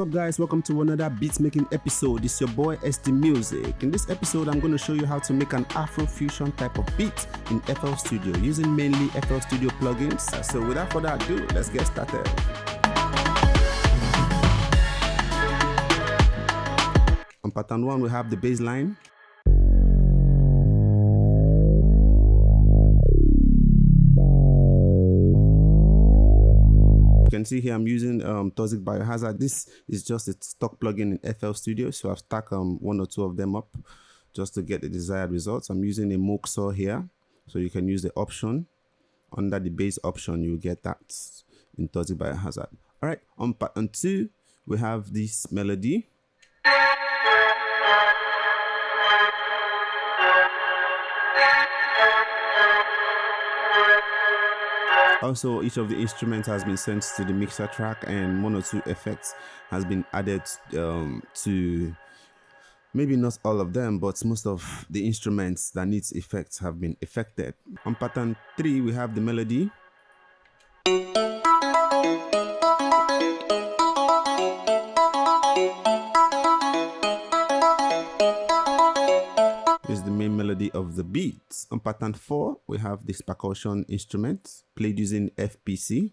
up guys, welcome to another beat making episode. It's your boy SD Music. In this episode I'm going to show you how to make an Afro-Fusion type of beat in FL Studio using mainly FL Studio plugins. So without further ado, let's get started. On pattern 1 we have the bass line. You can see here I'm using Toxic Biohazard. This is just a stock plugin in FL Studio, so I've stacked one or two of them up just to get the desired results. I'm using a Moog saw here, so you can use the option. Under the bass option, you get that in Toxic Biohazard. All right, on pattern 2, we have this melody. Also, each of the instruments has been sent to the mixer track, and one or two effects has been added to, maybe not all of them, but most of the instruments that needs effects have been affected. On pattern 3, we have the melody. Is the main melody of the beat. On pattern 4, we have this percussion instrument played using FPC.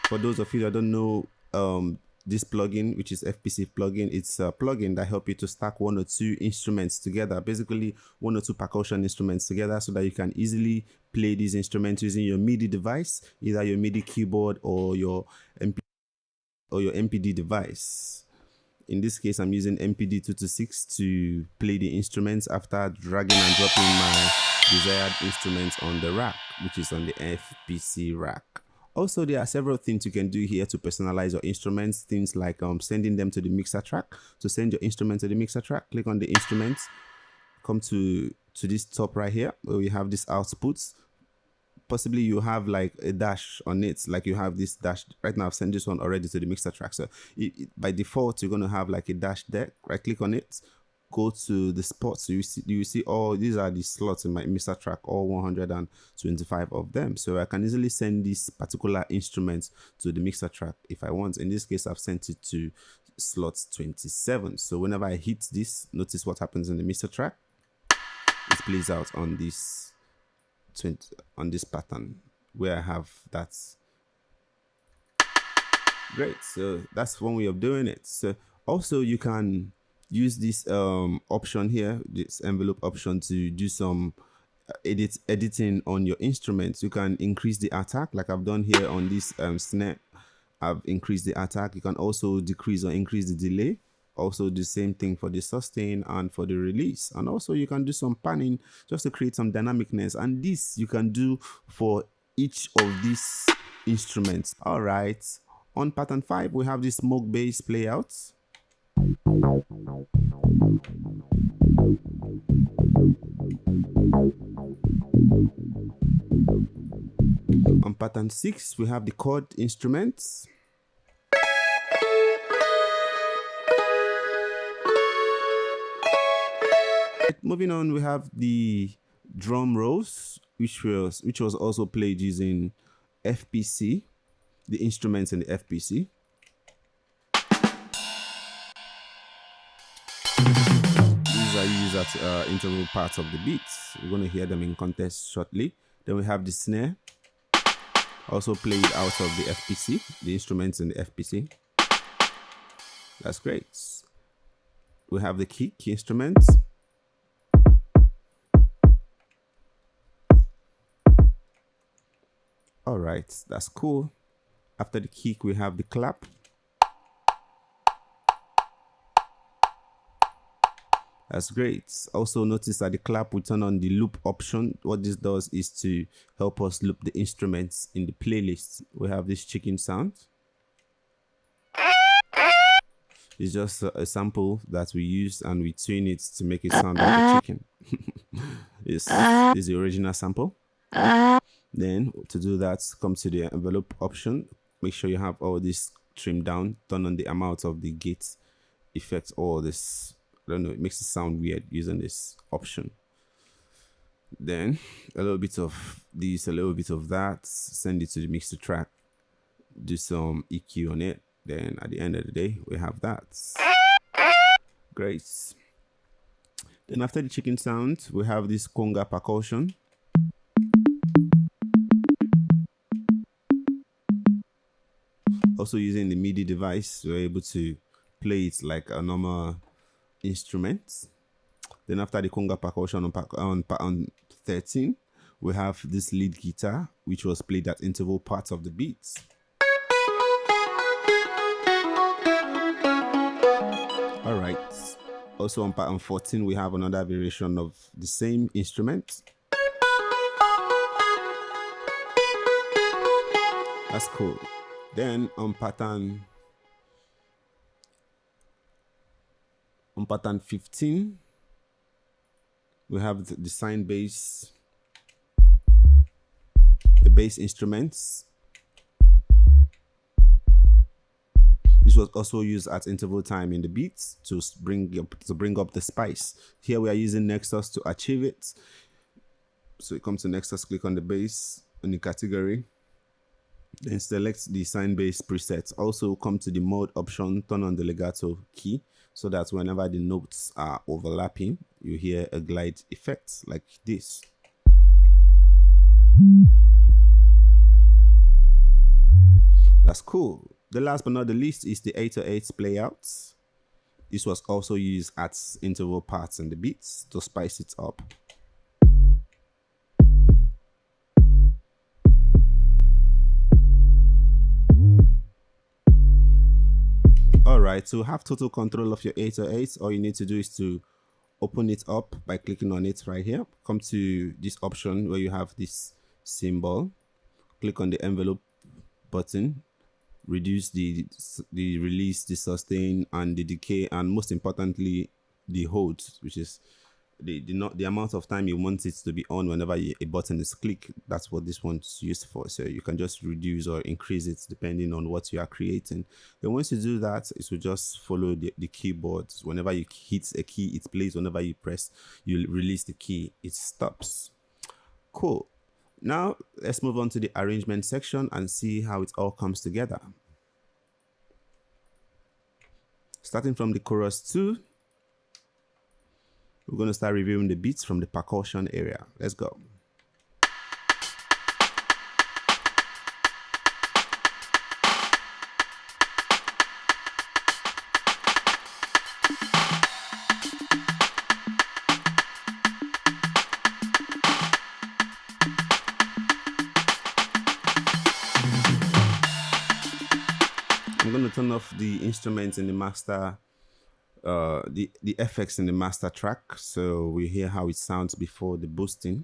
For those of you that don't know this plugin, which is FPC plugin, it's a plugin that helps you to stack one or two instruments together, basically one or two percussion instruments together, so that you can easily play these instruments using your MIDI device, either your MIDI keyboard or your MPD device. In this case, I'm using MPD 226 to play the instruments after dragging and dropping my desired instruments on the rack, which is on the FPC rack. Also, there are several things you can do here to personalize your instruments. Things like sending them to the mixer track. To send your instrument to the mixer track, click on the instruments, come to this top right here where we have this outputs. Possibly you have like a dash on it, like you have this dash right now. I've sent this one already to the mixer track, so by default you're going to have like a dash there. Right click on it, go to the spots. So you see all these are the slots in my mixer track, all 125 of them. So I can easily send this particular instrument to the mixer track if I want. In this case, I've sent it to slot 27. So whenever I hit this, notice what happens in the mixer track. It plays out on this pattern where I have that. Great, so that's one way of doing it. So also you can use this option here, this envelope option, to do some editing on your instruments. You can increase the attack, like I've done here on this snare. I've increased the attack. You can also decrease or increase the delay. Also the same thing for the sustain and for the release. And also you can do some panning just to create some dynamicness. And this you can do for each of these instruments. All right. On pattern 5, we have this Moog bass playouts. On pattern 6, we have the chord instruments. Moving on, we have the drum rolls, which was also played using FPC, the instruments in the FPC. These are used at integral parts of the beats. We're going to hear them in context shortly. Then we have the snare, also played out of the FPC, the instruments in the FPC. That's great. We have the kick instruments. All right, that's cool. After the kick, we have the clap. That's great. Also notice that the clap will turn on the loop option. What this does is to help us loop the instruments in the playlist. We have this chicken sound. It's just a sample that we use and we tune it to make it sound like a chicken. This is the original sample. Then to do that, come to the envelope option. Make sure you have all this trimmed down. Turn on the amount of the gate effect. All this, I don't know, it makes it sound weird using this option. Then a little bit of this, a little bit of that, send it to the mixer track, do some EQ on it. Then at the end of the day, we have that. Great. Then after the chicken sound, we have this conga percussion. Also using the MIDI device, we're able to play it like a normal instrument. Then after the conga percussion on 13, we have this lead guitar, which was played at interval parts of the beats. All right. Also on pattern 14, we have another variation of the same instrument. That's cool. Then on pattern 15, we have the sine bass, the bass instruments. This was also used at interval time in the beats to bring up the spice. Here we are using Nexus to achieve it. So you come to Nexus, click on the bass in the category, then select the sine bass preset. Also come to the mode option, turn on the legato key, so that whenever the notes are overlapping, you hear a glide effect like this. That's cool. The last but not the least is the 808 playout. This was also used at interval parts in the beats to spice it up. Alright, to have total control of your 808, all you need to do is to open it up by clicking on it right here. Come to this option where you have this symbol. Click on the envelope button. Reduce the release, the sustain, and the decay, and most importantly, the hold, which is the amount of time you want it to be on whenever a button is clicked. That's what this one's used for. So you can just reduce or increase it depending on what you are creating. Then once you do that, it will just follow the keyboard. Whenever you hit a key, it plays. Whenever you press, you release the key, it stops. Cool. Now let's move on to the arrangement section and see how it all comes together. Starting from the chorus 2, we're going to start reviewing the beats from the percussion area. Let's go. I'm going to turn off the instruments in the master, the effects in the master track, so we hear how it sounds before the boosting.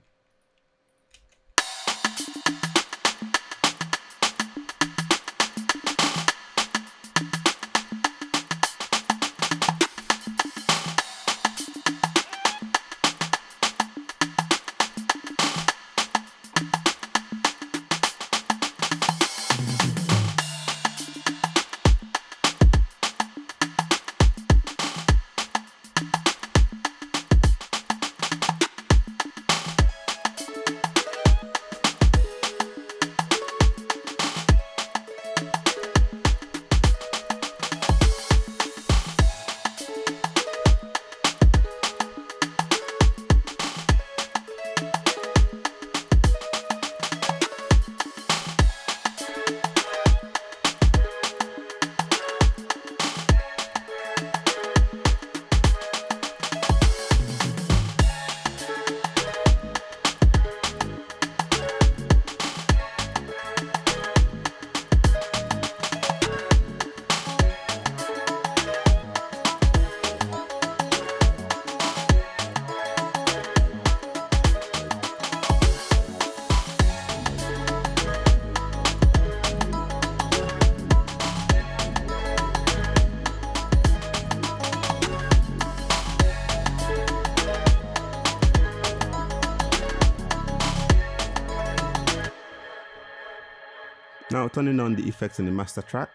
Now turning on the effects in the master track.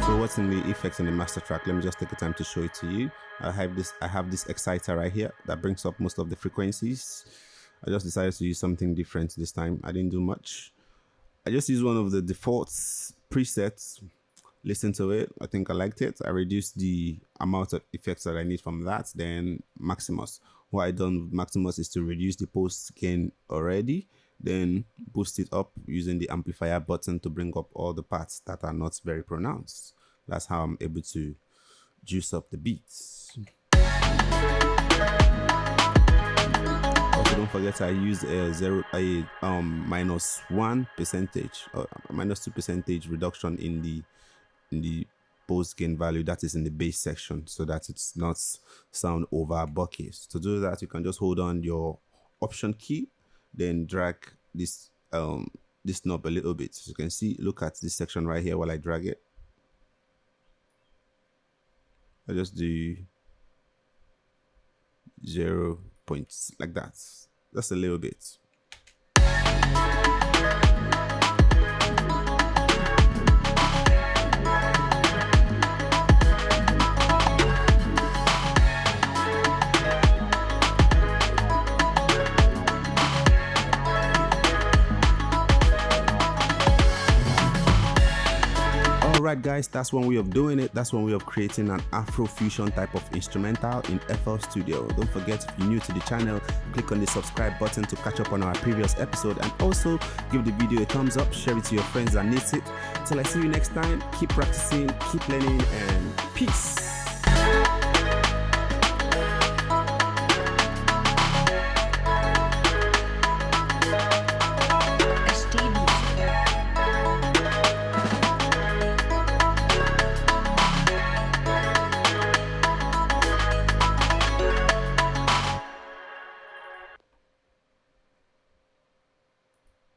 So what's in the effects in the master track, let me just take the time to show it to you. I have this exciter right here that brings up most of the frequencies. I just decided to use something different this time. I didn't do much. I just used one of the default presets. Listen to it. I think I liked it. I reduced the amount of effects that I need from that. Then Maximus. What I done with Maximus is to reduce the post gain already, then boost it up using the amplifier button to bring up all the parts that are not very pronounced. That's how I'm able to juice up the beats. Also, don't forget I use a -1% or -2% reduction in the post gain value that is in the bass section, so that it's not sound over buckets. To do that, you can just hold on your option key, then drag this knob a little bit. So you can see, look at this section right here while I drag it. I just do 0 points like that. That's a little bit. Alright guys, that's one way of doing it. That's one way of creating an Afro-Fusion type of instrumental in FL Studio. Don't forget, if you're new to the channel, click on the subscribe button to catch up on our previous episode, and also give the video a thumbs up, share it to your friends that need it. Till I see you next time, keep practicing, keep learning, and peace.